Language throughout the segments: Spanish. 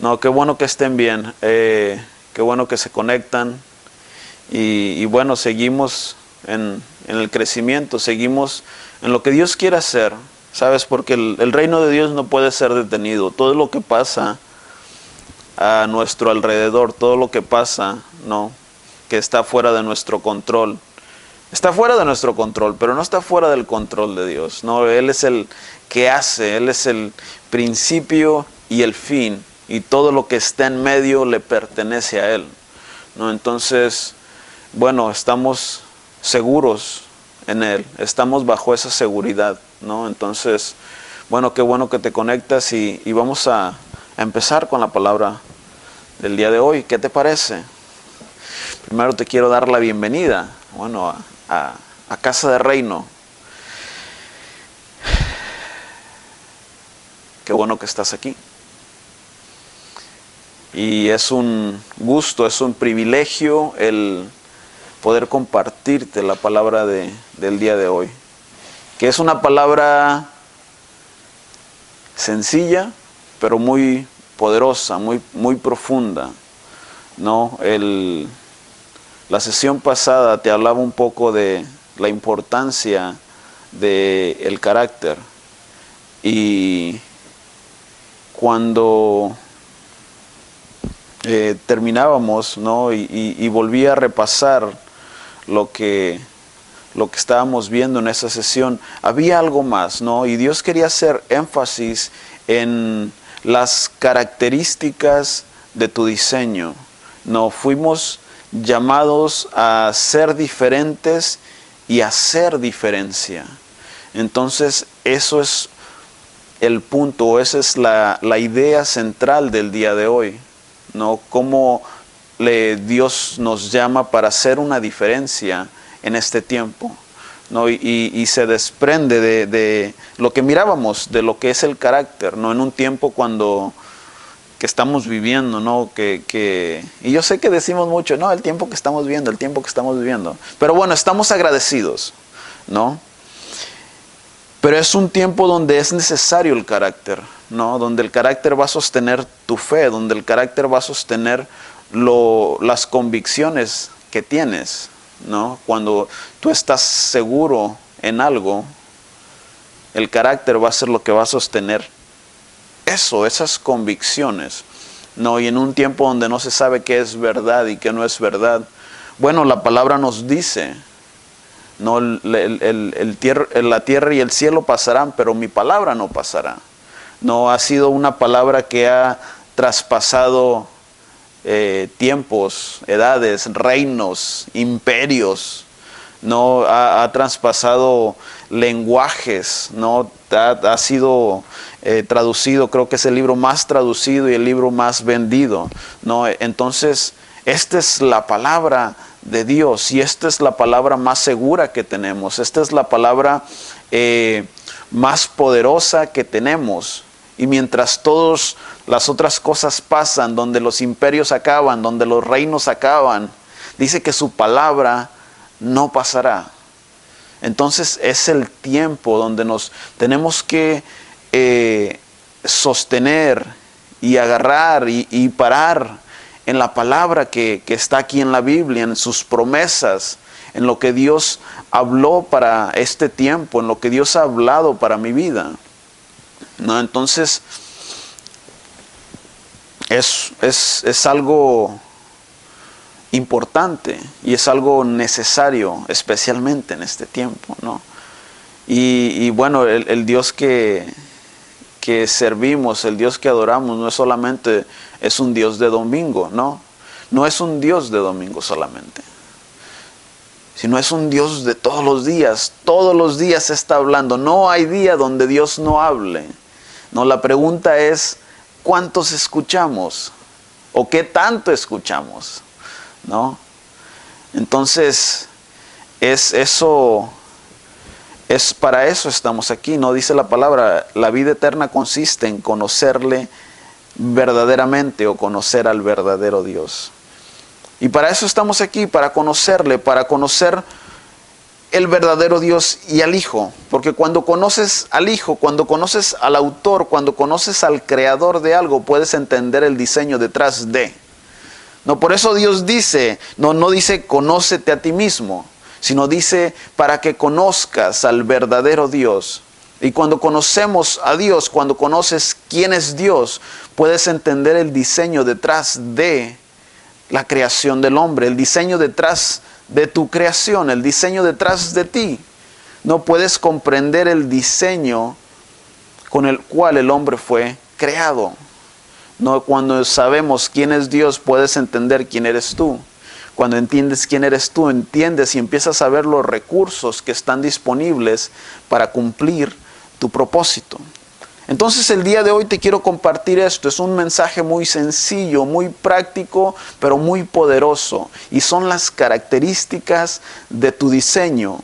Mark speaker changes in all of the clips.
Speaker 1: No, qué bueno que estén bien, qué bueno que se conectan y bueno, seguimos en el crecimiento, seguimos en lo que Dios quiere hacer, ¿sabes? Porque el reino de Dios no puede ser detenido. Todo lo que pasa a nuestro alrededor, todo lo que pasa, ¿no? Que está fuera de nuestro control. Está fuera de nuestro control, pero no está fuera del control de Dios, ¿no? Él es el que hace, Él es el principio y el fin, y todo lo que está en medio le pertenece a Él, ¿no? Entonces, bueno, estamos seguros en Él, estamos bajo esa seguridad, ¿no? Entonces, bueno, qué bueno que te conectas y vamos a empezar con la palabra del día de hoy. ¿Qué te parece? Primero te quiero dar la bienvenida, bueno, a Casa de Reino. Qué bueno que estás aquí. Y es un gusto, es un privilegio el poder compartirte la palabra del día de hoy. Que es una palabra sencilla, pero muy poderosa, muy profunda, ¿no? La sesión pasada te hablaba un poco de la importancia del carácter. Y cuando terminábamos, ¿no? y volví a repasar lo que estábamos viendo en esa sesión, había algo más, ¿no? Y Dios quería hacer énfasis en las características de tu diseño, ¿no? Fuimos llamados a ser diferentes y a hacer diferencia. Entonces, eso es el punto, esa es la idea central del día de hoy, ¿no? Cómo Dios nos llama para hacer una diferencia en este tiempo, ¿no? Y se desprende de lo que mirábamos, de lo que es el carácter, ¿no? En un tiempo que estamos viviendo, ¿no? Y yo sé que decimos mucho, no, el tiempo que estamos viviendo. Pero bueno, estamos agradecidos, ¿no? Pero es un tiempo donde es necesario el carácter, ¿no? Donde el carácter va a sostener tu fe, donde el carácter va a sostener las convicciones que tienes, ¿no? Cuando tú estás seguro en algo, el carácter va a ser lo que va a sostener esas convicciones, ¿no? Y en un tiempo donde no se sabe qué es verdad y qué no es verdad, bueno, la palabra nos dice, no, la tierra y el cielo pasarán, pero mi palabra no pasará. No ha sido una palabra que ha traspasado tiempos, edades, reinos, imperios. No ha traspasado lenguajes, no ha sido traducido. Creo que es el libro más traducido y el libro más vendido, ¿no? Entonces, esta es la palabra de Dios y esta es la palabra más segura que tenemos. Esta es la palabra más poderosa que tenemos. Y mientras todas las otras cosas pasan, donde los imperios acaban, donde los reinos acaban, dice que su palabra no pasará. Entonces es el tiempo donde nos tenemos que sostener y agarrar y parar en la palabra que está aquí en la Biblia, en sus promesas, en lo que Dios habló para este tiempo, en lo que Dios ha hablado para mi vida, ¿no? Entonces es algo importante y es algo necesario, especialmente en este tiempo, ¿no? Y bueno, el Dios que servimos, el Dios que adoramos, no es solamente es un Dios de domingo, ¿no? No es un Dios de domingo solamente, sino es un Dios de todos los días está hablando. No hay día donde Dios no hable. No, la pregunta es, ¿cuántos escuchamos? ¿O qué tanto escuchamos? ¿No? Entonces, para eso estamos aquí, ¿no? Dice la palabra, la vida eterna consiste en conocerle verdaderamente o conocer al verdadero Dios. Y para eso estamos aquí, para conocerle, para conocer el verdadero Dios y al Hijo. Porque cuando conoces al Hijo, cuando conoces al autor, cuando conoces al creador de algo, puedes entender el diseño detrás de. No, por eso Dios dice, no dice conócete a ti mismo, sino dice para que conozcas al verdadero Dios. Y cuando conocemos a Dios, cuando conoces quién es Dios, puedes entender el diseño detrás de la creación del hombre, el diseño detrás de tu creación, el diseño detrás de ti. No puedes comprender el diseño con el cual el hombre fue creado. No, cuando sabemos quién es Dios, puedes entender quién eres tú. Cuando entiendes quién eres tú, entiendes y empiezas a ver los recursos que están disponibles para cumplir tu propósito. Entonces el día de hoy te quiero compartir esto. Es un mensaje muy sencillo, muy práctico, pero muy poderoso. Y son las características de tu diseño.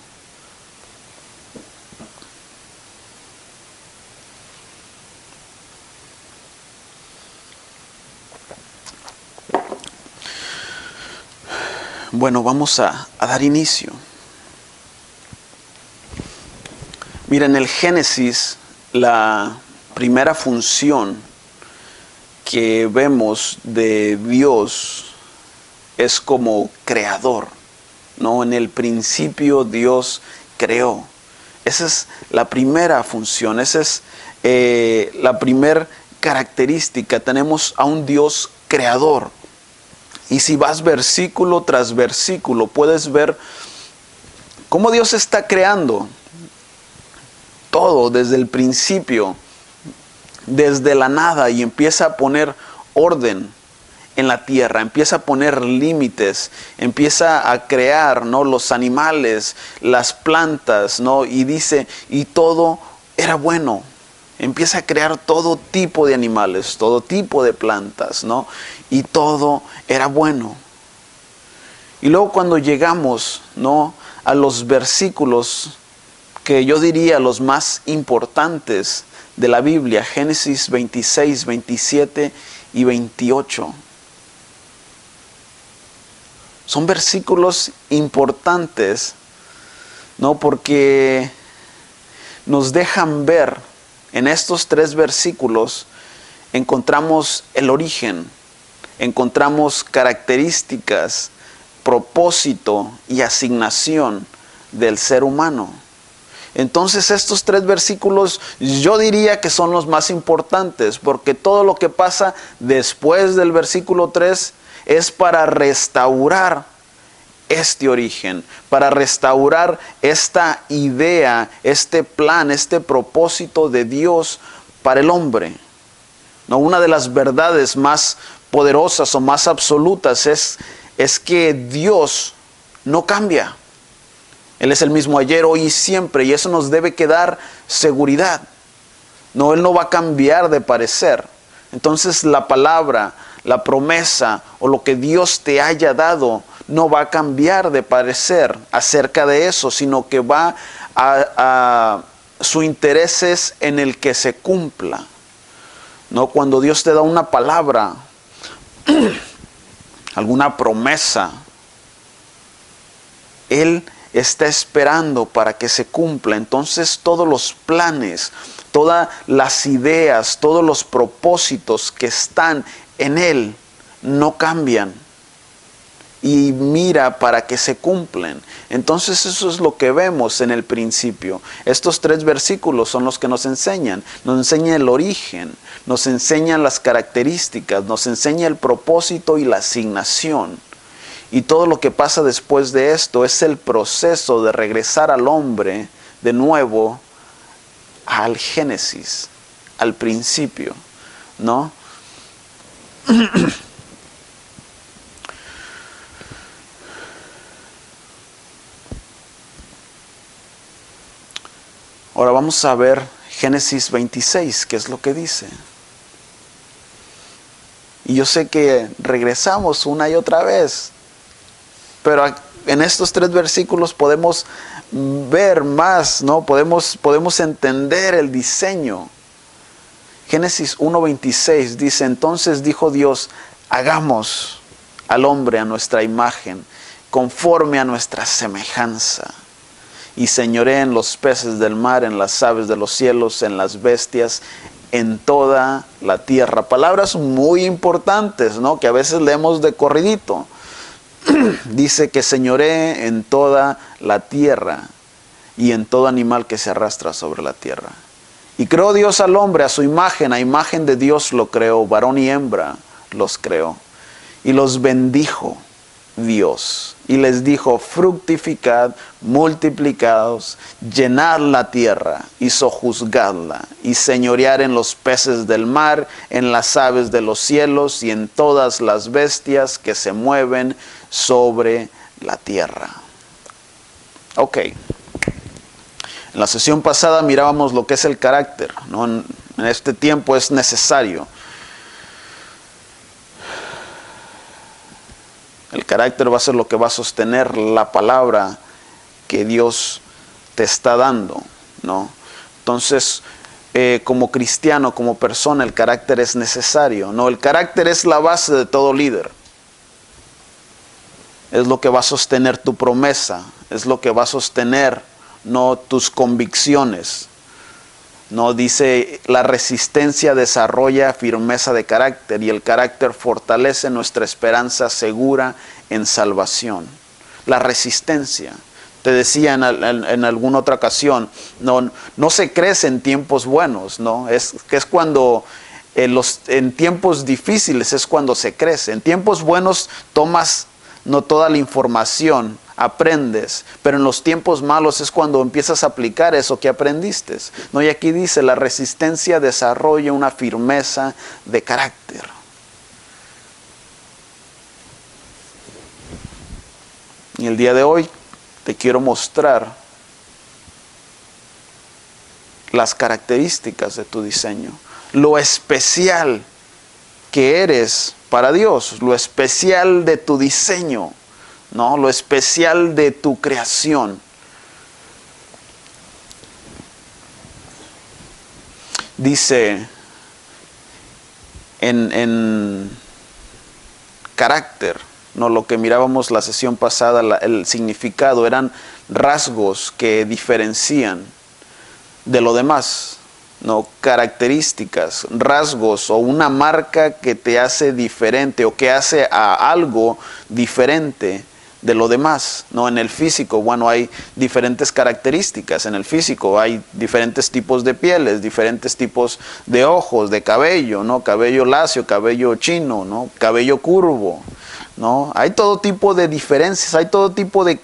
Speaker 1: Bueno, vamos a dar inicio. Mira, en el Génesis, la primera función que vemos de Dios es como creador, ¿no? En el principio Dios creó. Esa es la primera función, esa es la primera característica. Tenemos a un Dios creador. Y si vas versículo tras versículo, puedes ver cómo Dios está creando todo desde el principio, desde la nada, y empieza a poner orden en la tierra, empieza a poner límites, empieza a crear, ¿no?, los animales, las plantas, ¿no? Y dice, y todo era bueno. Empieza a crear todo tipo de animales, todo tipo de plantas, ¿no? Y todo era bueno. Y luego cuando llegamos, ¿no?, a los versículos que yo diría los más importantes de la Biblia, Génesis 26, 27 y 28. Son versículos importantes, ¿no?, porque nos dejan ver. En estos 3 versículos encontramos el origen, encontramos características, propósito y asignación del ser humano. Entonces estos 3 versículos yo diría que son los más importantes, porque todo lo que pasa después del versículo 3 es para restaurar este origen, para restaurar esta idea, este plan, este propósito de Dios para el hombre. ¿No? Una de las verdades más poderosas o más absolutas es que Dios no cambia. Él es el mismo ayer, hoy y siempre, y eso nos debe dar seguridad. No, Él no va a cambiar de parecer. Entonces la palabra, la promesa o lo que Dios te haya dado no va a cambiar de parecer acerca de eso, sino que va a su interés es en el que se cumpla. ¿No? Cuando Dios te da una palabra, alguna promesa, Él está esperando para que se cumpla. Entonces todos los planes, todas las ideas, todos los propósitos que están en Él no cambian. Y mira para que se cumplen. Entonces eso es lo que vemos en el principio. Estos 3 versículos son los que nos enseñan. Nos enseña el origen, nos enseñan las características, nos enseña el propósito y la asignación. Y todo lo que pasa después de esto es el proceso de regresar al hombre de nuevo al Génesis, al principio, ¿no? Ahora vamos a ver Génesis 26, qué es lo que dice. Y yo sé que regresamos una y otra vez, pero en estos 3 versículos podemos ver más, ¿no? Podemos entender el diseño. Génesis 1:26 dice, entonces dijo Dios, hagamos al hombre a nuestra imagen, conforme a nuestra semejanza. y señoree en los peces del mar, en las aves de los cielos, en las bestias, en toda la tierra. Palabras muy importantes, ¿no? Que a veces leemos de corridito. Dice que señoree en toda la tierra y en todo animal que se arrastra sobre la tierra. Y creó Dios al hombre a su imagen, a imagen de Dios lo creó, varón y hembra los creó. Y los bendijo Dios y les dijo: fructificad, multiplicaos, llenad la tierra y sojuzgadla, y señorear en los peces del mar, en las aves de los cielos y en todas las bestias que se mueven sobre la tierra. Ok. En la sesión pasada mirábamos lo que es el carácter, ¿no? En este tiempo es necesario. El carácter va a ser lo que va a sostener la palabra que Dios te está dando, ¿no? Entonces, como cristiano, como persona, el carácter es necesario, ¿no? El carácter es la base de todo líder. Es lo que va a sostener tu promesa, es lo que va a sostener, no tus convicciones. No, dice, la resistencia desarrolla firmeza de carácter y el carácter fortalece nuestra esperanza segura en salvación. La resistencia. Te decía en alguna otra ocasión, no se crece en tiempos buenos, ¿no? Es cuando en tiempos difíciles es cuando se crece. En tiempos buenos tomas no toda la información, aprendes, pero en los tiempos malos es cuando empiezas a aplicar eso que aprendiste, ¿no? Y aquí dice, la resistencia desarrolla una firmeza de carácter. Y el día de hoy te quiero mostrar las características de tu diseño, lo especial que eres para Dios, lo especial de tu diseño, ¿no? Lo especial de tu creación. Dice en carácter, ¿no? Lo que mirábamos la sesión pasada, el significado, eran rasgos que diferencian de lo demás, ¿no? Características, rasgos o una marca que te hace diferente o que hace a algo diferente de lo demás, ¿no? En el físico, bueno, hay diferentes características. En el físico hay diferentes tipos de pieles, diferentes tipos de ojos, de cabello, ¿no? Cabello lacio, cabello chino, ¿no? Cabello curvo, ¿no? Hay todo tipo de diferencias, hay todo tipo de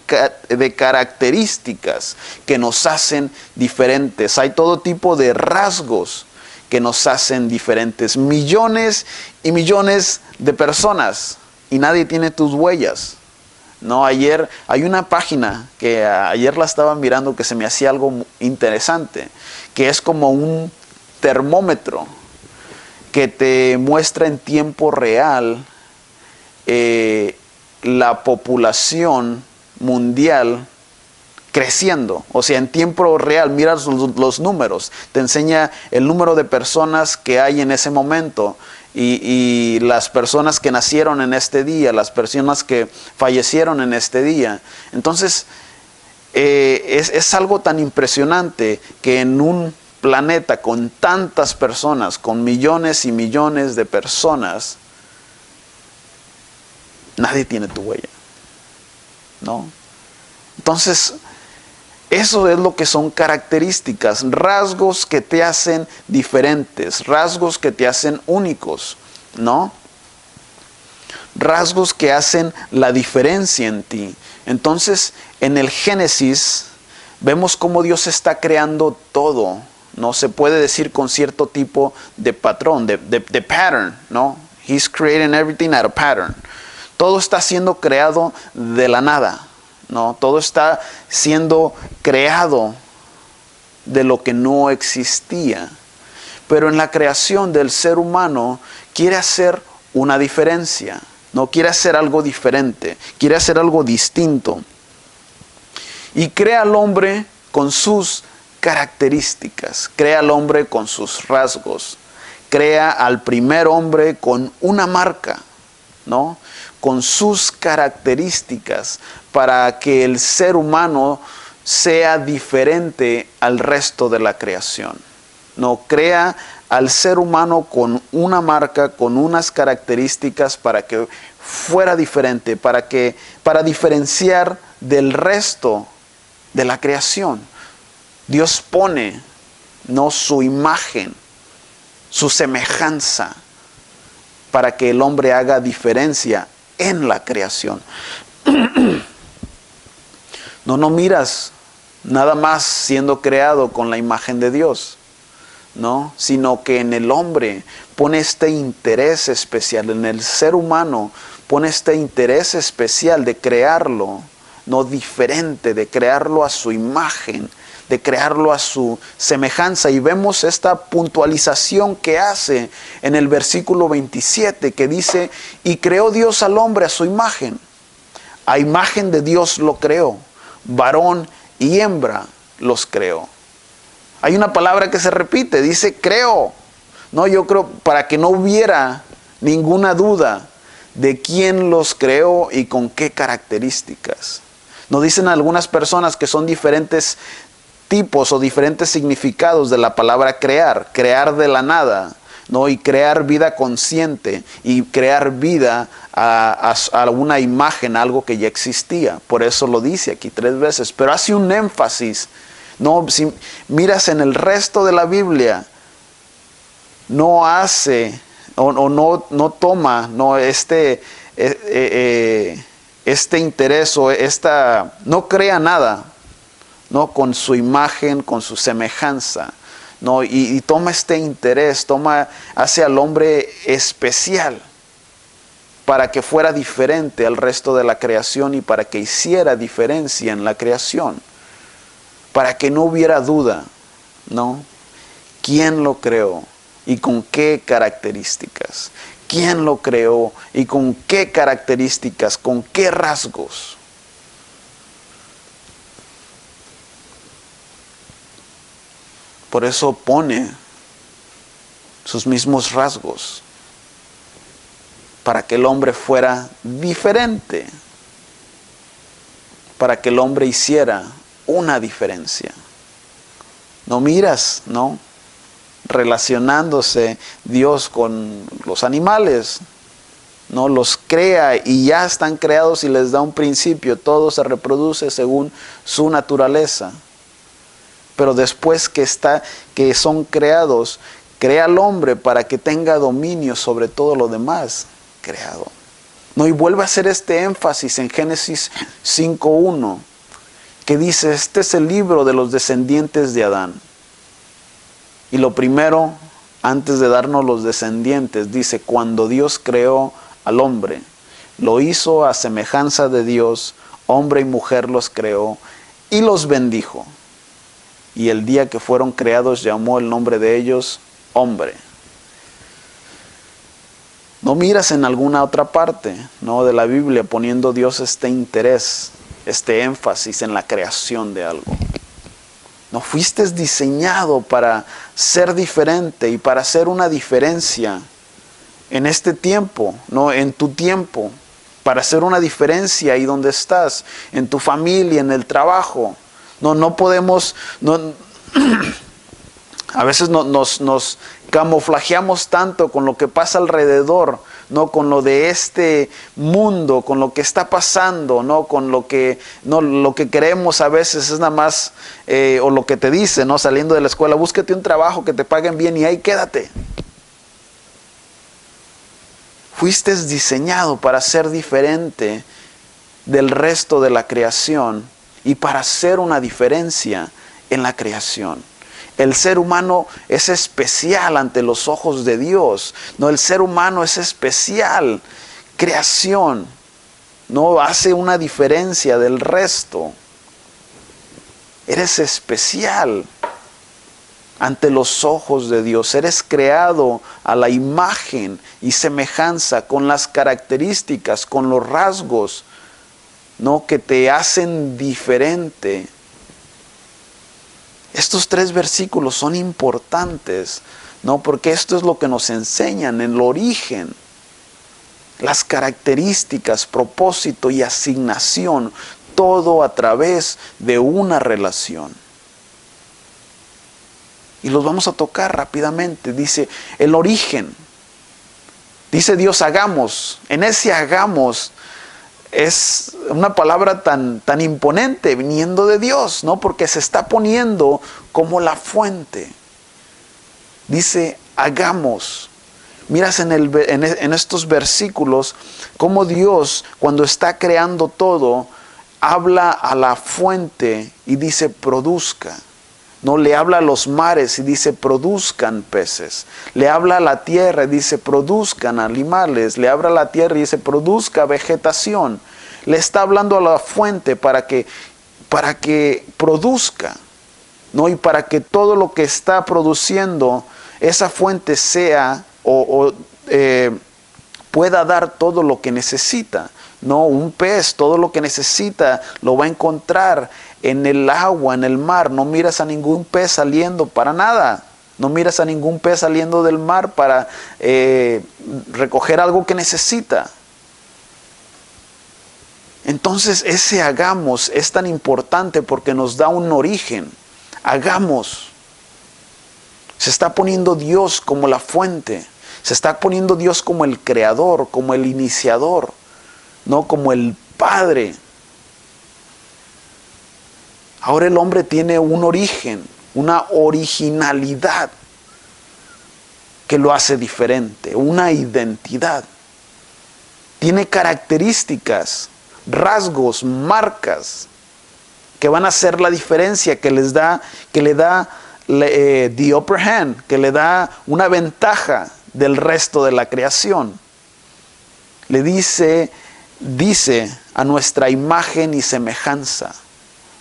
Speaker 1: características que nos hacen diferentes, hay todo tipo de rasgos que nos hacen diferentes. Millones y millones de personas y nadie tiene tus huellas. No, ayer hay una página que ayer la estaba mirando que se me hacía algo interesante, que es como un termómetro que te muestra en tiempo real la población mundial creciendo. O sea, en tiempo real, miras los números, te enseña el número de personas que hay en ese momento. Y las personas que nacieron en este día, las personas que fallecieron en este día. Entonces, es algo tan impresionante que en un planeta con tantas personas, con millones y millones de personas, nadie tiene tu huella, ¿no? Entonces, eso es lo que son características, rasgos que te hacen diferentes, rasgos que te hacen únicos, ¿no? Rasgos que hacen la diferencia en ti. Entonces, en el Génesis, vemos cómo Dios está creando todo, ¿no? Se puede decir con cierto tipo de patrón, de pattern, ¿no? He's creating everything at a pattern. Todo está siendo creado de la nada. No, todo está siendo creado de lo que no existía. Pero en la creación del ser humano quiere hacer una diferencia, no quiere hacer algo diferente, quiere hacer algo distinto. Y crea al hombre con sus características, crea al hombre con sus rasgos, crea al primer hombre con una marca, ¿no? Con sus características, para que el ser humano sea diferente al resto de la creación. No, crea al ser humano con una marca, con unas características para que fuera diferente, para diferenciar del resto de la creación. Dios pone, no, su imagen, su semejanza, para que el hombre haga diferencia en la creación. No miras nada más siendo creado con la imagen de Dios, ¿no? Sino que en el hombre pone este interés especial, en el ser humano pone este interés especial de crearlo, no diferente, de crearlo a su imagen, de crearlo a su semejanza. Y vemos esta puntualización que hace en el versículo 27, que dice, y creó Dios al hombre a su imagen. A imagen de Dios lo creó, varón y hembra los creó. Hay una palabra que se repite, dice creó. No, yo creo para que no hubiera ninguna duda de quién los creó y con qué características. Nos dicen algunas personas que son diferentes tipos o diferentes significados de la palabra crear. Crear de la nada, ¿no? Y crear vida consciente y crear vida a una imagen, algo que ya existía. Por eso lo dice aquí 3 veces. Pero hace un énfasis. No, si miras en el resto de la Biblia, no hace o no toma, no, este interés o no crea nada, no, con su imagen, con su semejanza, no, y toma este interés, hace al hombre especial para que fuera diferente al resto de la creación y para que hiciera diferencia en la creación. Para que no hubiera duda, ¿no? ¿Quién lo creó y con qué características? ¿Quién lo creó y con qué características? ¿Con qué rasgos? Por eso pone sus mismos rasgos, para que el hombre fuera diferente, para que el hombre hiciera una diferencia. No miras, ¿no? Relacionándose Dios con los animales, ¿no? Los crea y ya están creados y les da un principio. Todo se reproduce según su naturaleza. Pero después que son creados, crea al hombre para que tenga dominio sobre todo lo demás creado. No, y vuelve a hacer este énfasis en Génesis 5:1. Que dice, este es el libro de los descendientes de Adán. Y lo primero, antes de darnos los descendientes, dice, cuando Dios creó al hombre, lo hizo a semejanza de Dios, hombre y mujer los creó y los bendijo. Y el día que fueron creados llamó el nombre de ellos hombre. No miras en alguna otra parte, ¿no?, de la Biblia poniendo Dios este interés, este énfasis en la creación de algo. No fuiste diseñado para ser diferente y para hacer una diferencia en este tiempo, no en tu tiempo, para hacer una diferencia ahí donde estás, en tu familia, en el trabajo. No podemos, a veces nos camuflajeamos tanto con lo que pasa alrededor, no con lo de este mundo, con lo que está pasando, no con lo que queremos a veces es nada más, o lo que te dicen, no, saliendo de la escuela, búsquete un trabajo que te paguen bien y ahí quédate. Fuiste diseñado para ser diferente del resto de la creación y para hacer una diferencia en la creación. El ser humano es especial ante los ojos de Dios. No, el ser humano es especial. Creación. No hace una diferencia del resto. Eres especial ante los ojos de Dios. Eres creado a la imagen y semejanza, con las características, con los rasgos, ¿no?, que te hacen diferente. Estos 3 versículos son importantes, ¿no?, porque esto es lo que nos enseñan en el origen. Las características, propósito y asignación. todo a través de una relación. Y los vamos a tocar rápidamente. Dice el origen. Dice Dios, hagamos. En ese hagamos es una palabra tan imponente viniendo de Dios, ¿no? Porque se está poniendo como la fuente. Dice, hagamos. Miras en estos versículos cómo Dios, cuando está creando todo, habla a la fuente y dice, produzca. No, le habla a los mares y dice, produzcan peces. Le habla a la tierra y dice, produzcan animales. Le habla a la tierra y dice, produzca vegetación. Le está hablando a la fuente para que produzca, ¿no? Y para que todo lo que está produciendo, esa fuente sea pueda dar todo lo que necesita. No, un pez, todo lo que necesita lo va a encontrar en el agua, en el mar. No miras a ningún pez saliendo para nada. No miras a ningún pez saliendo del mar para recoger algo que necesita. Entonces ese hagamos es tan importante porque nos da un origen. Hagamos. Se está poniendo Dios como la fuente. Se está poniendo Dios como el creador, como el iniciador, no como el Padre. Ahora el hombre tiene un origen, una originalidad que lo hace diferente, una identidad. Tiene características, rasgos, marcas que van a hacer la diferencia, que le da the upper hand, que le da una ventaja del resto de la creación. Le dice a nuestra imagen y semejanza.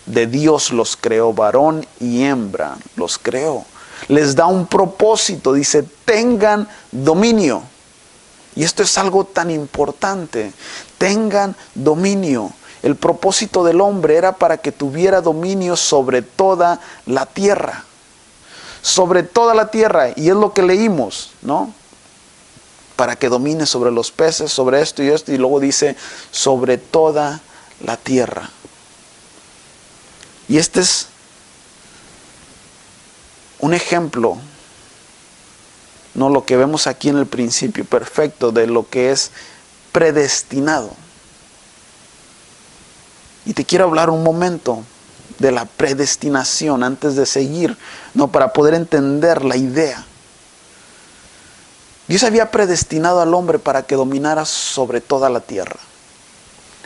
Speaker 1: De Dios los creó, varón y hembra los creó. Les da un propósito, dice, tengan dominio. Y esto es algo tan importante, tengan dominio. El propósito del hombre era para que tuviera dominio sobre toda la tierra. Sobre toda la tierra, y es lo que leímos, ¿no? Para que domine sobre los peces, sobre esto, y luego dice, sobre toda la tierra. Y este es un ejemplo, no lo que vemos aquí en el principio perfecto de lo que es predestinado. Y te quiero hablar un momento de la predestinación antes de seguir, no, para poder entender la idea. Dios había predestinado al hombre para que dominara sobre toda la tierra.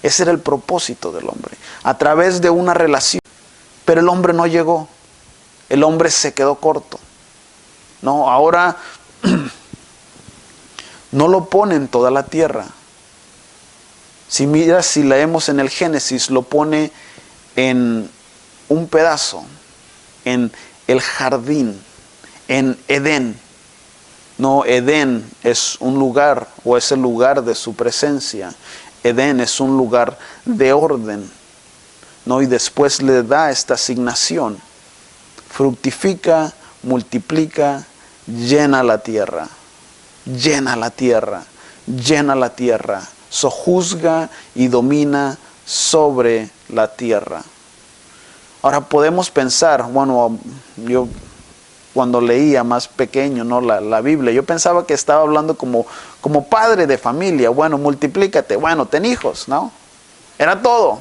Speaker 1: Ese era el propósito del hombre, a través de una relación. Pero el hombre no llegó, el hombre se quedó corto. No, ahora no lo pone en toda la tierra. Si miras, si leemos en el Génesis, lo pone en un pedazo, en el jardín, en Edén. No, Edén es un lugar, o es el lugar de su presencia. Edén es un lugar de orden. No, y después le da esta asignación. Fructifica, multiplica, llena la tierra. Llena la tierra. Llena la tierra. Sojuzga y domina sobre la tierra. Ahora podemos pensar, bueno, yo cuando leía más pequeño, ¿no? la Biblia, yo pensaba que estaba hablando como padre de familia. Bueno, multiplícate, bueno, ten hijos, ¿no? Era todo.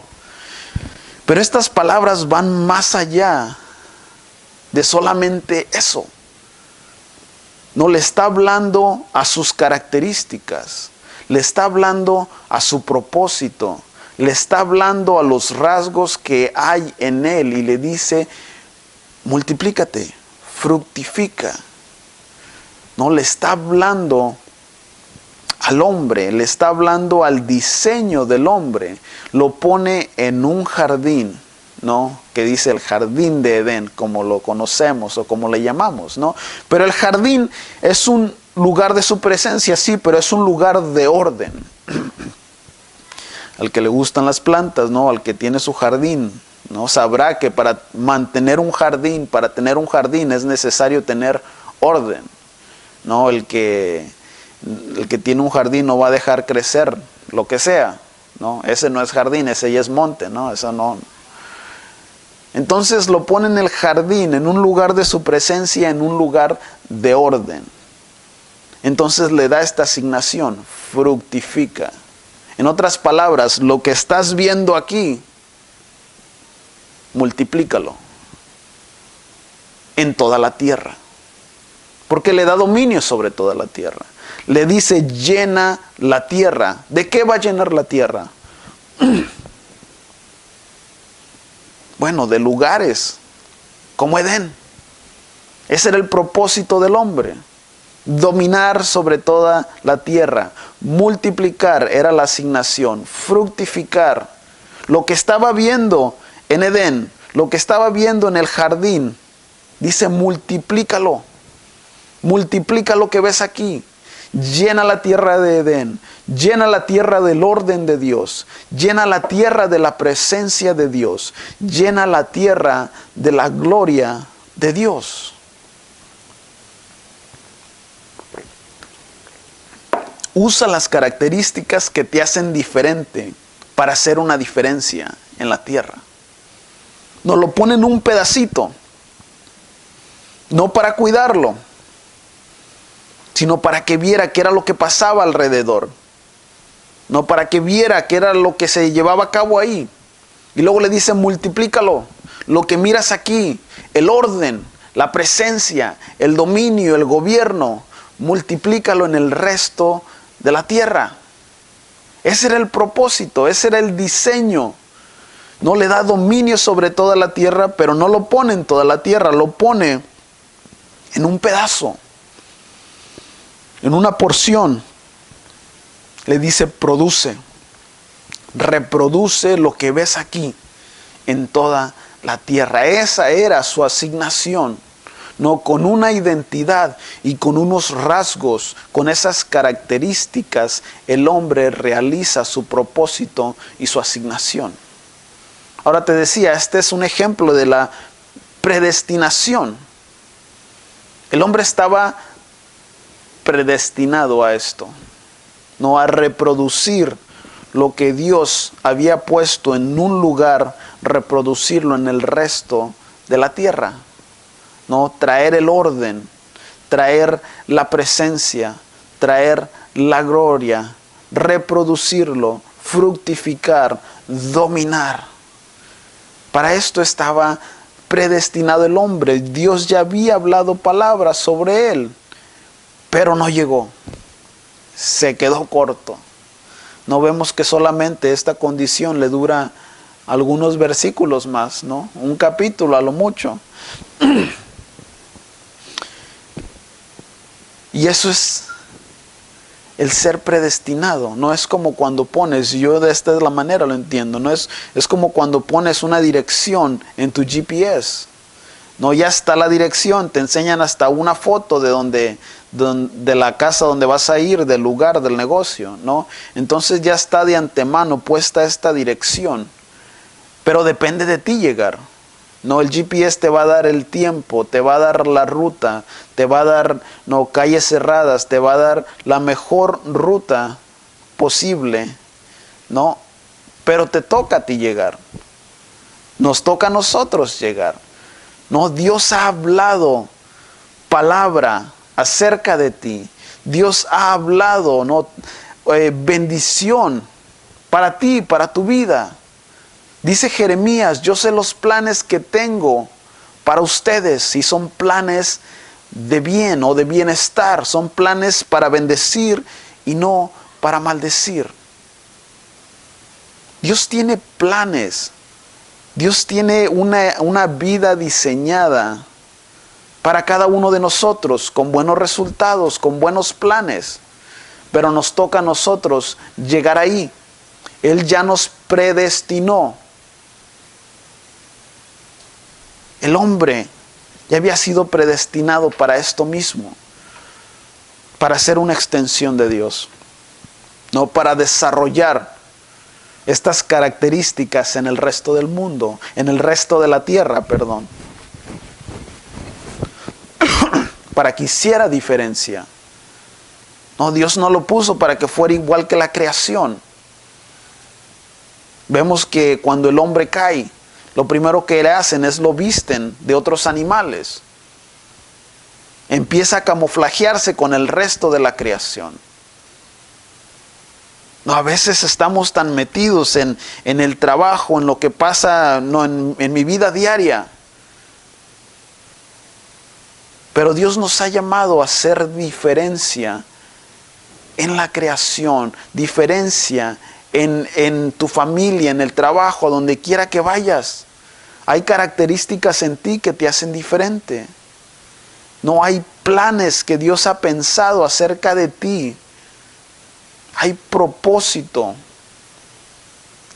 Speaker 1: Pero estas palabras van más allá de solamente eso. No, le está hablando a sus características, le está hablando a su propósito, le está hablando a los rasgos que hay en él y le dice, multiplícate, fructifica. No, le está hablando al hombre, le está hablando al diseño del hombre. Lo pone en un jardín, ¿no? Que dice el jardín de Edén, como lo conocemos o como le llamamos, ¿no? Pero el jardín es un lugar de su presencia, sí, pero es un lugar de orden. Al que le gustan las plantas, ¿no? Al que tiene su jardín, ¿no? Sabrá que para mantener un jardín, para tener un jardín es necesario tener orden, ¿no? El que tiene un jardín no va a dejar crecer lo que sea, ¿no? Ese no es jardín, ese ya es monte, ¿no? Eso no. Entonces lo pone en el jardín, en un lugar de su presencia, en un lugar de orden. Entonces le da esta asignación, fructifica. En otras palabras, lo que estás viendo aquí, multiplícalo en toda la tierra. Porque le da dominio sobre toda la tierra. Le dice, llena la tierra. ¿De qué va a llenar la tierra? Bueno, de lugares como Edén. Ese era el propósito del hombre. Dominar sobre toda la tierra. Multiplicar era la asignación. Fructificar. Lo que estaba viendo en Edén, lo que estaba viendo en el jardín, dice multiplícalo. Multiplica lo que ves aquí. Llena la tierra de Edén. Llena la tierra del orden de Dios. Llena la tierra de la presencia de Dios. Llena la tierra de la gloria de Dios. Usa las características que te hacen diferente para hacer una diferencia en la tierra. Nos lo pone en un pedacito. No para cuidarlo, sino para que viera qué era lo que pasaba alrededor. No para que viera qué era lo que se llevaba a cabo ahí. Y luego le dice, multiplícalo. Lo que miras aquí, el orden, la presencia, el dominio, el gobierno, multiplícalo en el resto de la tierra. Ese era el propósito, ese era el diseño. No le da dominio sobre toda la tierra, pero no lo pone en toda la tierra, lo pone en un pedazo, en una porción. Le dice, produce, reproduce lo que ves aquí en toda la tierra. Esa era su asignación. No, con una identidad y con unos rasgos, con esas características, el hombre realiza su propósito y su asignación. Ahora te decía, este es un ejemplo de la predestinación. El hombre estaba predestinado a esto, no a reproducir lo que Dios había puesto en un lugar, reproducirlo en el resto de la tierra. No, traer el orden, traer la presencia, traer la gloria, reproducirlo, fructificar, dominar. Para esto estaba predestinado el hombre. Dios ya había hablado palabras sobre él, pero no llegó. Se quedó corto. No vemos que solamente esta condición le dura algunos versículos más, ¿no? Un capítulo a lo mucho. Y eso es el ser predestinado. No es como cuando pones, yo de esta es la manera lo entiendo, no es como cuando pones una dirección en tu GPS. No, ya está la dirección, te enseñan hasta una foto de la casa donde vas a ir, del lugar, del negocio, ¿no? Entonces ya está de antemano puesta esta dirección. Pero depende de ti llegar. No, el GPS te va a dar el tiempo, te va a dar la ruta, te va a dar calles cerradas, te va a dar la mejor ruta posible, ¿no? Pero te toca a ti llegar. Nos toca a nosotros llegar. No, Dios ha hablado palabra acerca de ti. Dios ha hablado, bendición para ti, para tu vida. Dice Jeremías, yo sé los planes que tengo para ustedes y son planes de bien o de bienestar, son planes para bendecir y no para maldecir. Dios tiene planes, Dios tiene una vida diseñada para cada uno de nosotros, con buenos resultados, con buenos planes, pero nos toca a nosotros llegar ahí. Él ya nos predestinó. El hombre ya había sido predestinado para esto mismo, para ser una extensión de Dios, no para desarrollar estas características en el resto del mundo, en el resto de la tierra, perdón, para que hiciera diferencia. No, Dios no lo puso para que fuera igual que la creación. Vemos que cuando el hombre cae, lo primero que le hacen es lo visten de otros animales. Empieza a camuflajearse con el resto de la creación. No, a veces estamos tan metidos en el trabajo, en lo que pasa en mi vida diaria. Pero Dios nos ha llamado a hacer diferencia en la creación, diferencia en tu familia, en el trabajo, a donde quiera que vayas. Hay características en ti que te hacen diferente. No hay planes que Dios ha pensado acerca de ti. Hay propósito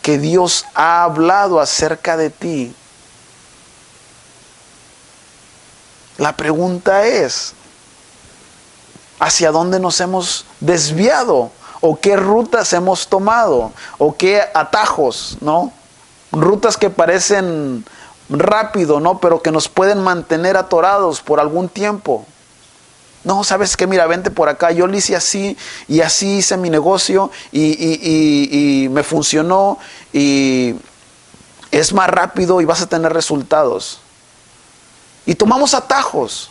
Speaker 1: que Dios ha hablado acerca de ti. La pregunta es, ¿hacia dónde nos hemos desviado? ¿O qué rutas hemos tomado? ¿O qué atajos, no? Rutas que parecen rápido, ¿no? Pero que nos pueden mantener atorados por algún tiempo. No, ¿sabes qué? Mira, vente por acá. Yo lo hice así y así hice mi negocio y me funcionó y es más rápido y vas a tener resultados. Y tomamos atajos.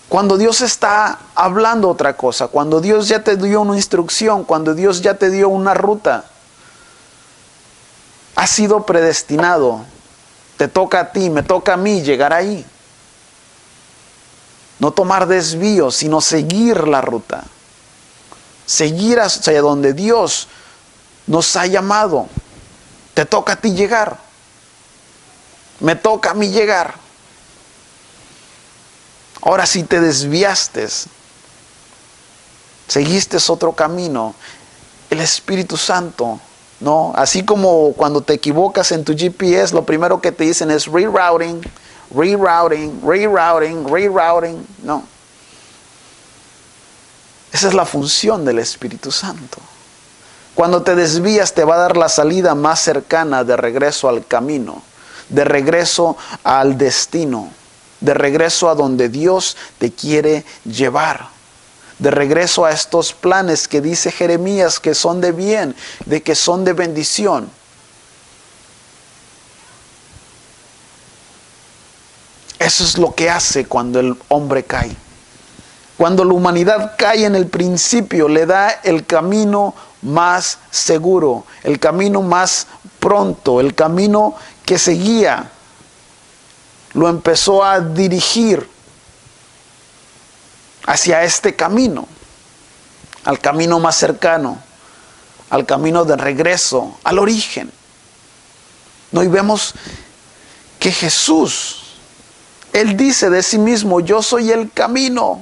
Speaker 1: Cuando Dios está hablando otra cosa, cuando Dios ya te dio una instrucción, cuando Dios ya te dio una ruta, has sido predestinado. Te toca a ti, me toca a mí llegar ahí. No tomar desvíos, sino seguir la ruta. Seguir hacia donde Dios nos ha llamado. Te toca a ti llegar. Me toca a mí llegar. Ahora si te desviaste, seguiste otro camino, el Espíritu Santo, ¿no? Así como cuando te equivocas en tu GPS, lo primero que te dicen es rerouting, rerouting, rerouting, rerouting. No. Esa es la función del Espíritu Santo. Cuando te desvías te va a dar la salida más cercana de regreso al camino, de regreso al destino, de regreso a donde Dios te quiere llevar, de regreso a estos planes que dice Jeremías que son de bien, de que son de bendición. Eso es lo que hace cuando el hombre cae. Cuando la humanidad cae en el principio, le da el camino más seguro, el camino más pronto, el camino que seguía. Lo empezó a dirigir hacia este camino, al camino más cercano, al camino de regreso, al origen. ¿No? Y vemos que Jesús, Él dice de sí mismo, yo soy el camino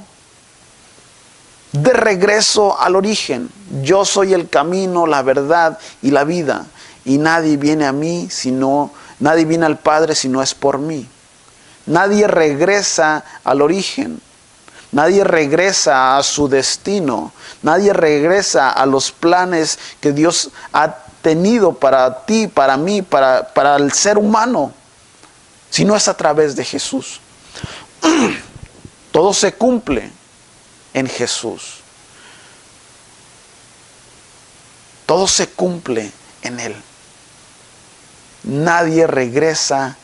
Speaker 1: de regreso al origen. Yo soy el camino, la verdad y la vida. Y nadie viene a mí nadie viene al Padre si no es por mí. Nadie regresa al origen. Nadie regresa a su destino. Nadie regresa a los planes que Dios ha tenido para ti, para mí, para el ser humano, si no es a través de Jesús. Todo se cumple en Jesús. Todo se cumple en Él. Nadie regresa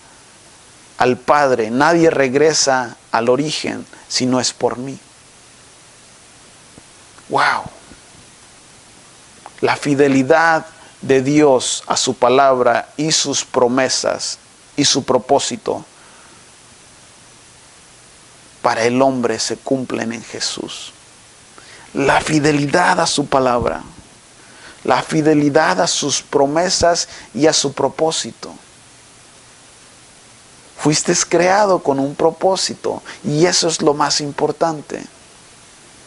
Speaker 1: al Padre, nadie regresa al origen si no es por mí. ¡Wow! La fidelidad de Dios a su palabra y sus promesas y su propósito para el hombre se cumplen en Jesús. La fidelidad a su palabra, la fidelidad a sus promesas y a su propósito. Fuiste creado con un propósito y eso es lo más importante,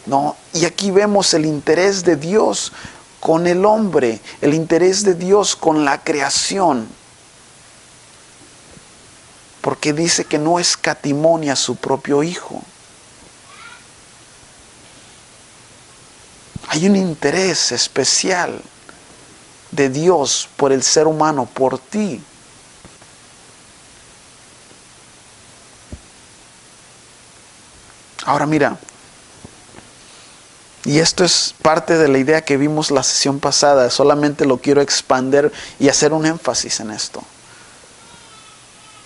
Speaker 1: ¿no? Y aquí vemos el interés de Dios con el hombre, el interés de Dios con la creación. Porque dice que no escatimó a su propio Hijo. Hay un interés especial de Dios por el ser humano, por ti. Ahora mira, Y esto es parte de la idea que vimos la sesión pasada. Solamente lo quiero expandir y hacer un énfasis en esto.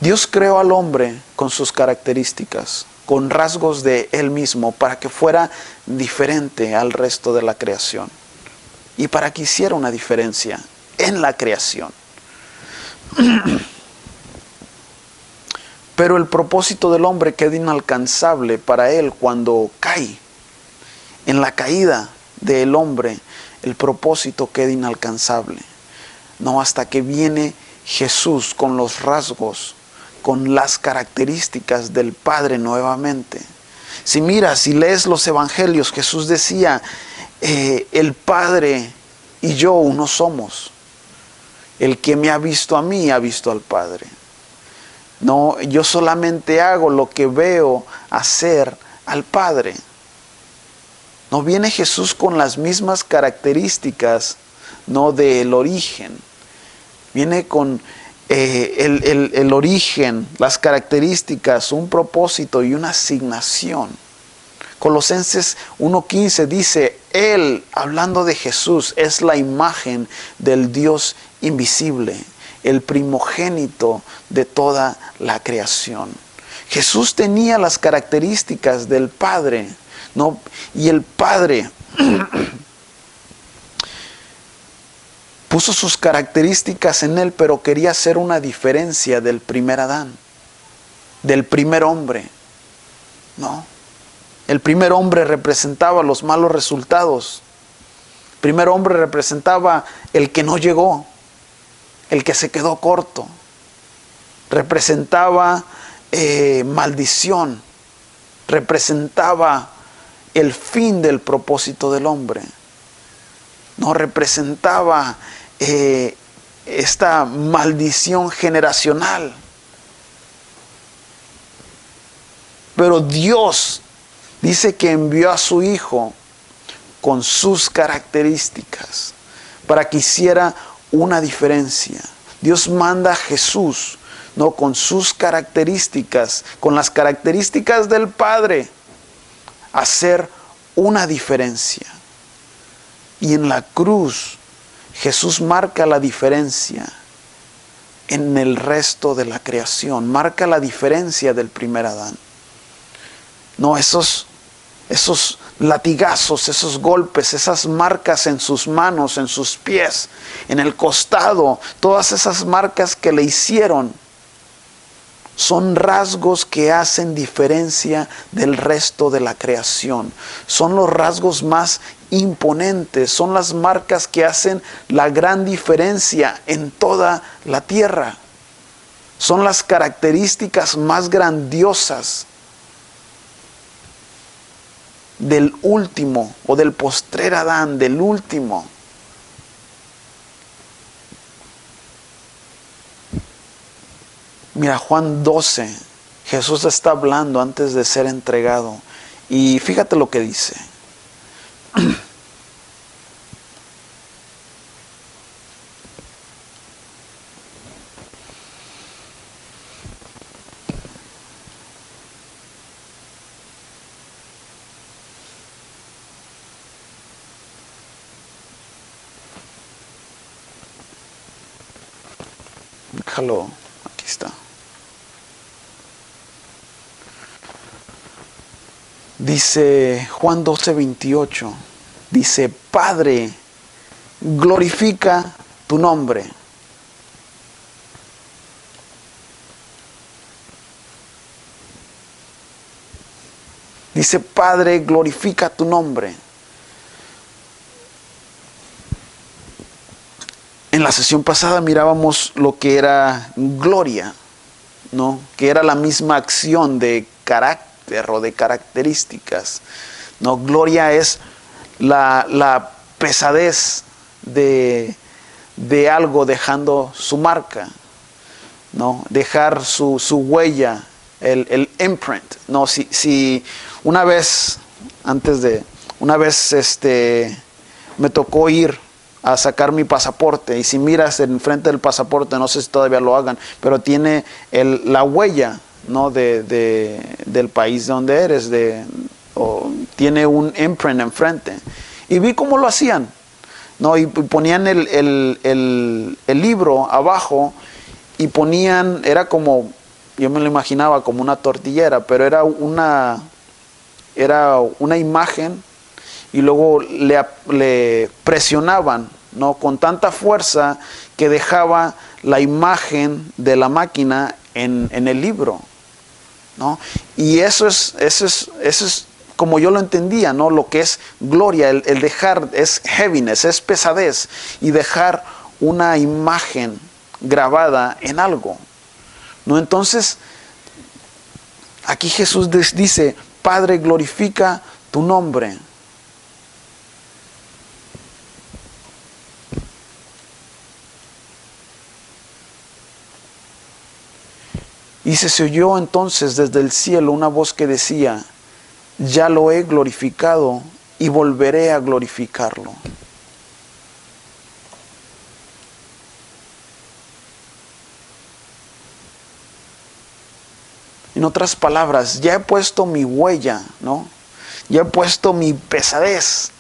Speaker 1: Dios creó al hombre con sus características, con rasgos de Él mismo, para que fuera diferente al resto de la creación. Y para que hiciera una diferencia en la creación. Pero el propósito del hombre queda inalcanzable para él cuando cae. En la caída del hombre, el propósito queda inalcanzable. No hasta que viene Jesús con los rasgos, con las características del Padre nuevamente. Si miras, si lees los evangelios, Jesús decía, el Padre y yo uno somos. El que me ha visto a mí ha visto al Padre. No, yo solamente hago lo que veo hacer al Padre. No viene Jesús con las mismas características, no, del origen. Viene con el origen, las características, un propósito y una asignación. Colosenses 1:15 dice, Él, hablando de Jesús, es la imagen del Dios invisible, el primogénito de toda la creación. Jesús tenía las características del Padre, ¿no? Y el Padre puso sus características en Él, pero quería hacer una diferencia del primer Adán, del primer hombre, ¿no? El primer hombre representaba los malos resultados. El primer hombre representaba el que no llegó, el que se quedó corto. Representaba maldición. Representaba el fin del propósito del hombre. No representaba esta maldición generacional. Pero Dios dice que envió a su Hijo con sus características para que hiciera una diferencia. Dios manda a Jesús, ¿no? Con sus características, con las características del Padre, a hacer una diferencia. Y en la cruz, Jesús marca la diferencia en el resto de la creación, marca la diferencia del primer Adán. No, esos latigazos, esos golpes, esas marcas en sus manos, en sus pies, en el costado, todas esas marcas que le hicieron, son rasgos que hacen diferencia del resto de la creación. Son los rasgos más imponentes, son las marcas que hacen la gran diferencia en toda la tierra. Son las características más grandiosas del último o del postrer Adán, del último. Mira, Juan 12, Jesús está hablando antes de ser entregado. Y fíjate lo que dice. Déjalo, aquí está. Dice Juan 12:28, dice, Padre, glorifica tu nombre. Dice, Padre, glorifica tu nombre. En la sesión pasada mirábamos lo que era gloria, ¿no? Que era la misma acción de carácter o de características. No, gloria es la pesadez de algo dejando su marca, ¿no? Dejar su huella, el imprint. No, si una vez me tocó ir a sacar mi pasaporte, y si miras enfrente del pasaporte, no sé si todavía lo hagan, pero tiene la huella, ¿no? del país de donde eres, o tiene un imprint enfrente. Y vi cómo lo hacían, ¿no? Y ponían el libro abajo y ponían, era como, yo me lo imaginaba como una tortillera, pero era una imagen, y luego le presionaban, ¿no? Con tanta fuerza que dejaba la imagen de la máquina en el libro, ¿no? Y eso es como yo lo entendía, ¿no? Lo que es gloria, el dejar, es heaviness, es pesadez, y dejar una imagen grabada en algo, ¿no? Entonces, aquí Jesús dice, Padre, glorifica tu nombre. Y se oyó entonces desde el cielo una voz que decía, ya lo he glorificado y volveré a glorificarlo. En otras palabras, ya he puesto mi huella, ¿no? Ya he puesto mi pesadez,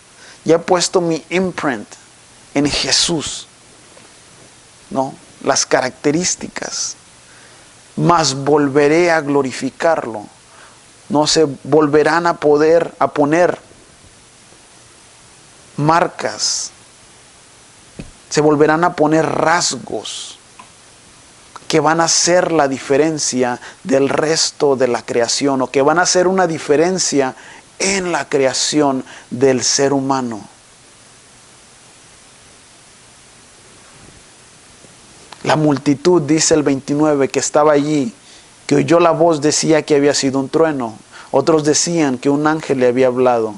Speaker 1: ya he puesto mi imprint en Jesús, ¿no? Las características, mas volveré a glorificarlo. No se volverán a poner marcas, se volverán a poner rasgos que van a hacer la diferencia del resto de la creación, o que van a hacer una diferencia en la creación del ser humano. La multitud, dice el 29, que estaba allí, que oyó la voz, decía que había sido un trueno. Otros decían que un ángel le había hablado.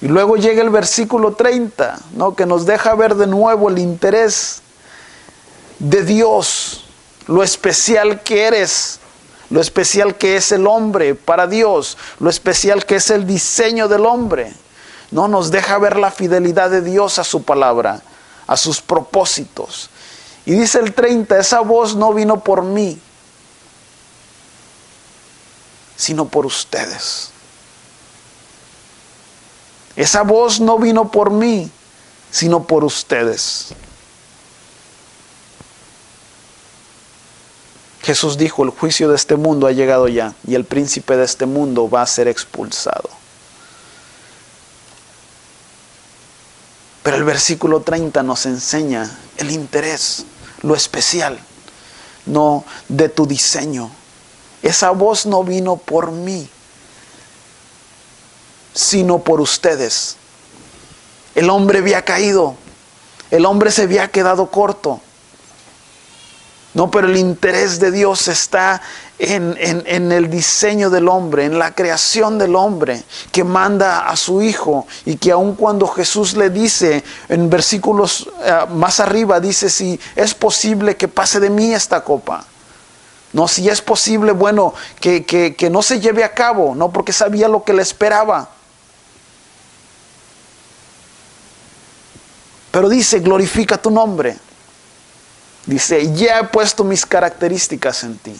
Speaker 1: Y luego llega el versículo 30, ¿no? Que nos deja ver de nuevo el interés de Dios, lo especial que eres, lo especial que es el hombre para Dios, lo especial que es el diseño del hombre. No, nos deja ver la fidelidad de Dios a su palabra, a sus propósitos. Y dice el 30, esa voz no vino por mí, sino por ustedes. Esa voz no vino por mí, sino por ustedes. Jesús dijo, el juicio de este mundo ha llegado ya, y el príncipe de este mundo va a ser expulsado. Pero el versículo 30 nos enseña el interés, lo especial, no de tu diseño. Esa voz no vino por mí, sino por ustedes. El hombre había caído, el hombre se había quedado corto. No, pero el interés de Dios está en el diseño del hombre, en la creación del hombre, que manda a su Hijo, y que aun cuando Jesús le dice, en versículos más arriba, dice, si es posible que pase de mí esta copa. No, si es posible, bueno, que no se lleve a cabo, no, porque sabía lo que le esperaba. Pero dice, glorifica tu nombre. Dice, ya he puesto mis características en ti.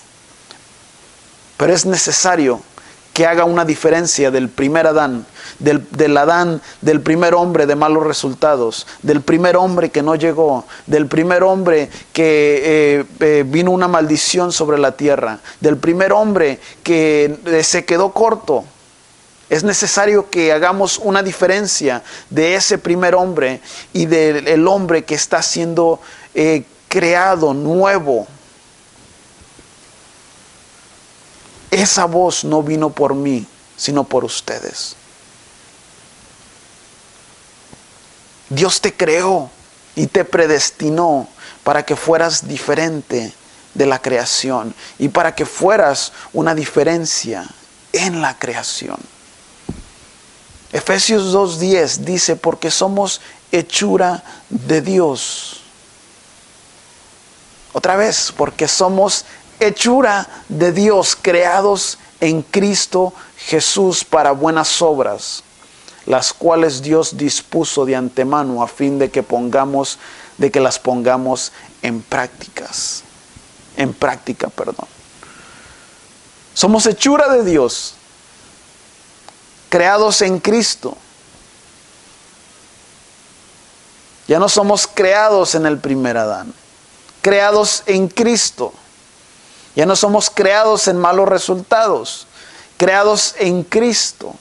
Speaker 1: Pero es necesario que haga una diferencia del primer Adán, del primer hombre de malos resultados, del primer hombre que no llegó, del primer hombre que vino una maldición sobre la tierra, del primer hombre que se quedó corto. Es necesario que hagamos una diferencia de ese primer hombre y del hombre que está siendo creado nuevo. Esa voz no vino por mí, sino por ustedes. Dios te creó y te predestinó para que fueras diferente de la creación y para que fueras una diferencia en la creación. Efesios 2:10 dice, porque somos hechura de Dios. Otra vez, porque somos hechura de Dios, creados en Cristo Jesús para buenas obras, las cuales Dios dispuso de antemano a fin de que las pongamos en práctica. Somos hechura de Dios, creados en Cristo. Ya no somos creados en el primer Adán, creados en Cristo. Ya no somos creados en malos resultados, creados en Cristo.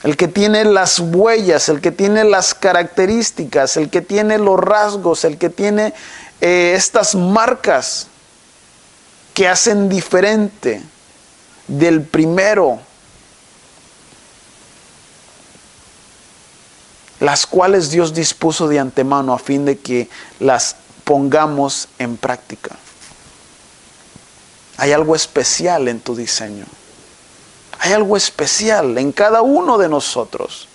Speaker 1: El que tiene las huellas, el que tiene las características, el que tiene los rasgos, el que tiene estas marcas que hacen diferente del primero, las cuales Dios dispuso de antemano a fin de que las pongamos en práctica. Hay algo especial en tu diseño. Hay algo especial en cada uno de nosotros.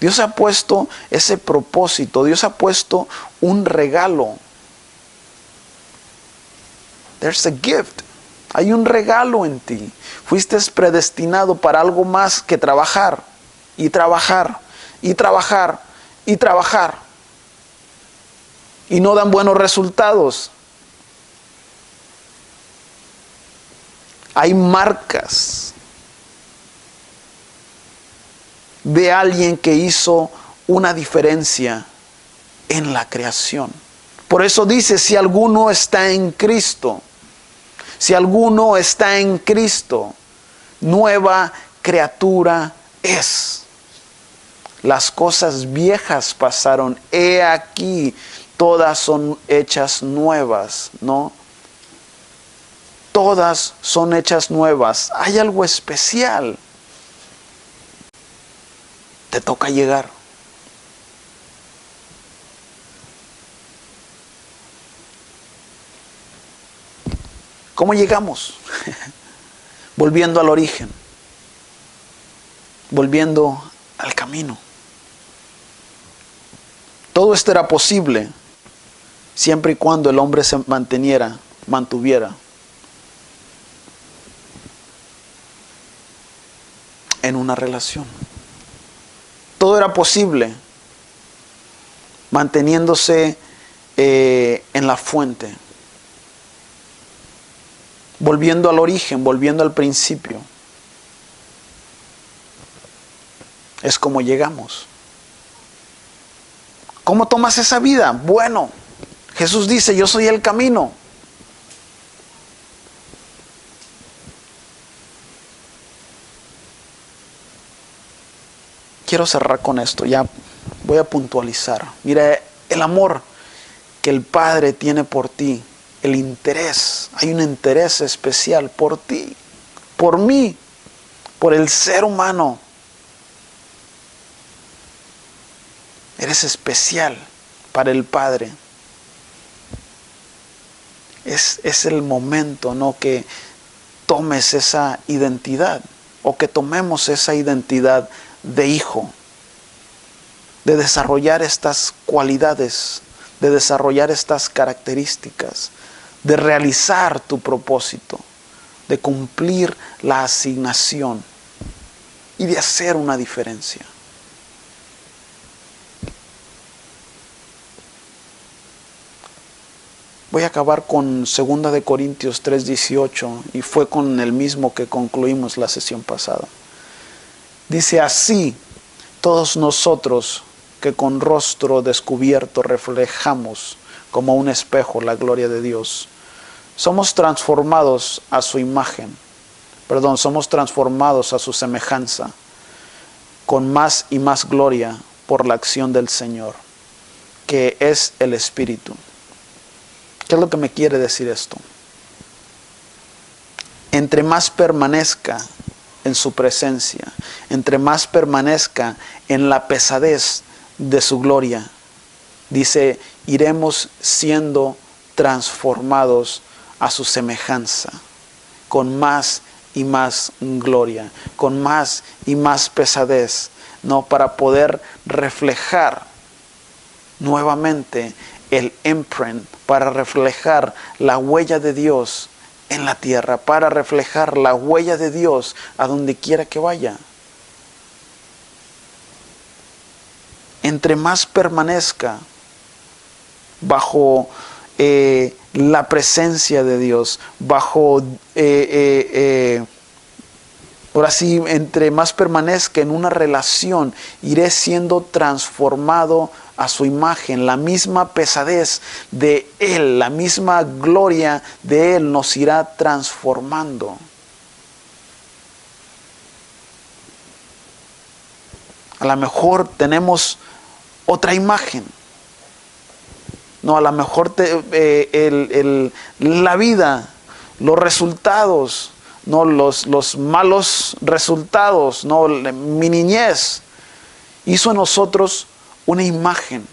Speaker 1: Dios ha puesto ese propósito. Dios ha puesto un regalo. There's a gift. Hay un regalo en ti. Fuiste predestinado para algo más que trabajar y trabajar y trabajar y trabajar. Y no dan buenos resultados. Hay marcas de alguien que hizo una diferencia en la creación. Por eso dice, si alguno está en Cristo, si alguno está en Cristo, nueva criatura es. Las cosas viejas pasaron, he aquí, todas son hechas nuevas, ¿no? Todas son hechas nuevas. Hay algo especial. Te toca llegar. ¿Cómo llegamos? Volviendo al origen. Volviendo al camino. Todo esto era posible siempre y cuando el hombre se mantuviera en una relación. Todo era posible manteniéndose en la fuente, volviendo al origen, volviendo al principio. Es como llegamos. ¿Cómo tomas esa vida? Bueno, Jesús dice, yo soy el camino. Quiero cerrar con esto, ya voy a puntualizar. Mira, el amor que el Padre tiene por ti, el interés, hay un interés especial por ti, por mí, por el ser humano. Eres especial para el Padre. Es el momento, ¿no?, que tomes esa identidad o que tomemos esa identidad de hijo, de desarrollar estas cualidades, de desarrollar estas características, de realizar tu propósito, de cumplir la asignación y de hacer una diferencia. Voy a acabar con 2 de Corintios 3:18 y fue con el mismo que concluimos la sesión pasada. Dice así, todos nosotros que con rostro descubierto reflejamos como un espejo la gloria de Dios, somos transformados a su imagen, somos transformados a su semejanza, con más y más gloria por la acción del Señor, que es el Espíritu. ¿Qué es lo que me quiere decir esto? Entre más permanezca en su presencia, entre más permanezca en la pesadez de su gloria, dice, iremos siendo transformados a su semejanza, con más y más gloria, con más y más pesadez, ¿no?, para poder reflejar nuevamente el imprint, para reflejar la huella de Dios en la tierra, para reflejar la huella de Dios a donde quiera que vaya. Entre más permanezca bajo la presencia de Dios, bajo Ahora sí, entre más permanezca en una relación, iré siendo transformado a su imagen. La misma pesadez de Él, la misma gloria de Él nos irá transformando. A lo mejor tenemos otra imagen. No, a lo mejor la vida, los resultados, no, los malos resultados, no, mi niñez hizo en nosotros una imagen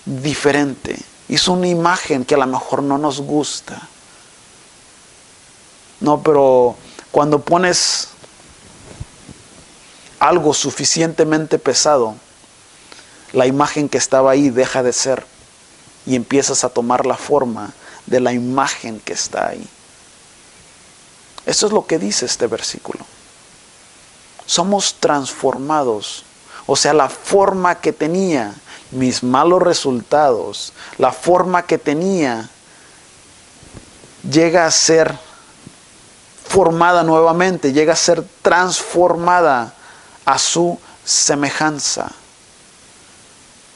Speaker 1: diferente. Hizo una imagen que a lo mejor no nos gusta. No, pero cuando pones algo suficientemente pesado, la imagen que estaba ahí deja de ser y empiezas a tomar la forma de la imagen que está ahí. Eso es lo que dice este versículo. Somos transformados. O sea, la forma que tenía mis malos resultados, la forma que tenía, llega a ser formada nuevamente, llega a ser transformada a su semejanza.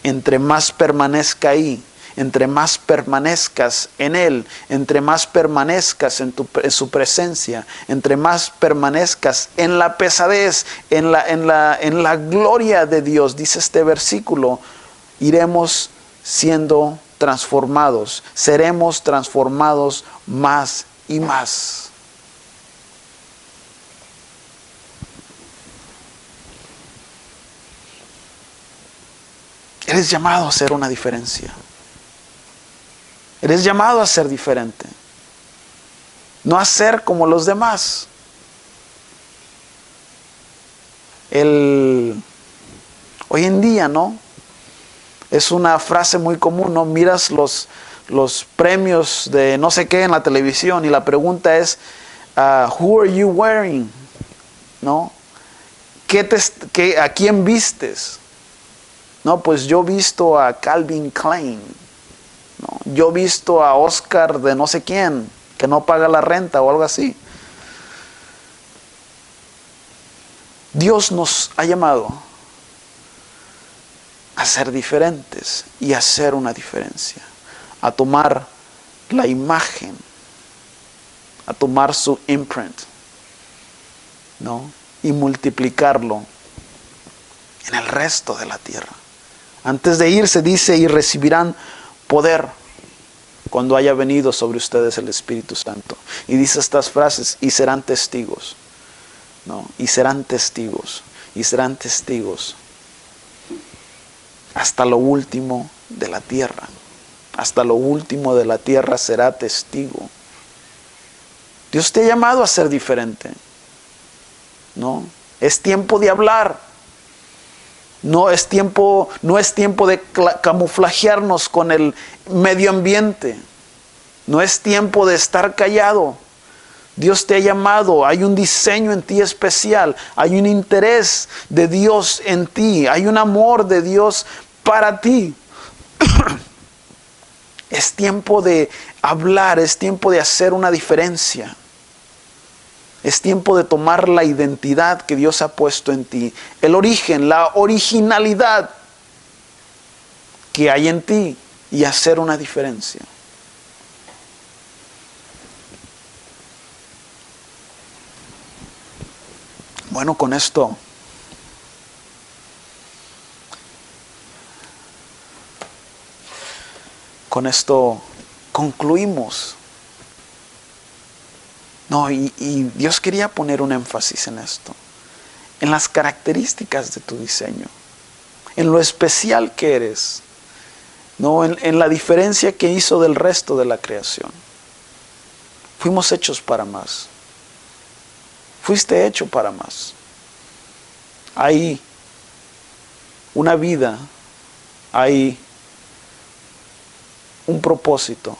Speaker 1: Entre más permanezca ahí, entre más permanezcas en Él, entre más permanezcas en su presencia, entre más permanezcas en la pesadez, en la gloria de Dios, dice este versículo, iremos siendo transformados, seremos transformados más y más. Eres llamado a hacer una diferencia. Eres llamado a ser diferente. No a ser como los demás. Hoy en día, ¿no? Es una frase muy común, ¿no? Miras los premios de no sé qué en la televisión y la pregunta es, who are you wearing? ¿No? ¿A quién vistes? No, pues yo visto a Calvin Klein. No, yo visto a Oscar de no sé quién, que no paga la renta o algo así. Dios nos ha llamado a ser diferentes y a hacer una diferencia. A tomar la imagen, a tomar su imprint, ¿no? Y multiplicarlo en el resto de la tierra. Antes de irse dice, y recibirán poder cuando haya venido sobre ustedes el Espíritu Santo. Y dice estas frases, y serán testigos, ¿no? Y serán testigos, y serán testigos hasta lo último de la tierra. Hasta lo último de la tierra será testigo. Dios te ha llamado a ser diferente, ¿no? Es tiempo de hablar. No es tiempo de camuflajearnos con el medio ambiente. No es tiempo de estar callado. Dios te ha llamado, hay un diseño en ti especial, hay un interés de Dios en ti, hay un amor de Dios para ti. Es tiempo de hablar, es tiempo de hacer una diferencia. Es tiempo de tomar la identidad que Dios ha puesto en ti, el origen, la originalidad que hay en ti y hacer una diferencia. Bueno, con esto concluimos. No, y Dios quería poner un énfasis en esto, en las características de tu diseño, en lo especial que eres, no, en la diferencia que hizo del resto de la creación. Fuimos hechos para más. Fuiste hecho para más. Hay una vida, hay un propósito.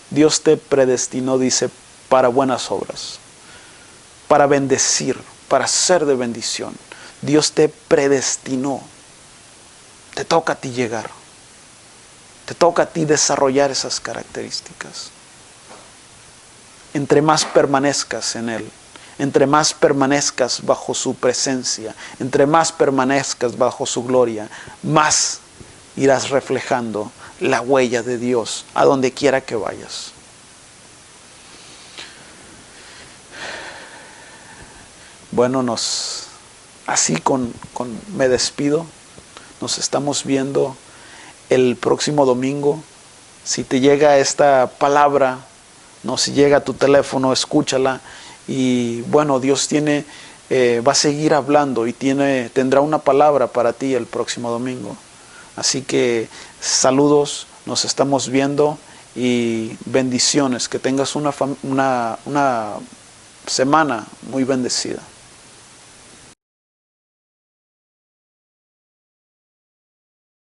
Speaker 1: Dios te predestinó, dice, para buenas obras, para bendecir, para ser de bendición. Dios te predestinó. Te toca a ti llegar. Te toca a ti desarrollar esas características. Entre más permanezcas en Él, Entre más permanezcas bajo su presencia, entre más permanezcas bajo su gloria, más irás reflejando la huella de Dios a donde quiera que vayas. Bueno, así me despido. Nos estamos viendo el próximo domingo. Si te llega esta palabra, si llega a tu teléfono, escúchala. Y bueno, Dios va a seguir hablando y tendrá una palabra para ti el próximo domingo. Así que saludos, nos estamos viendo y bendiciones. Que tengas una semana muy bendecida.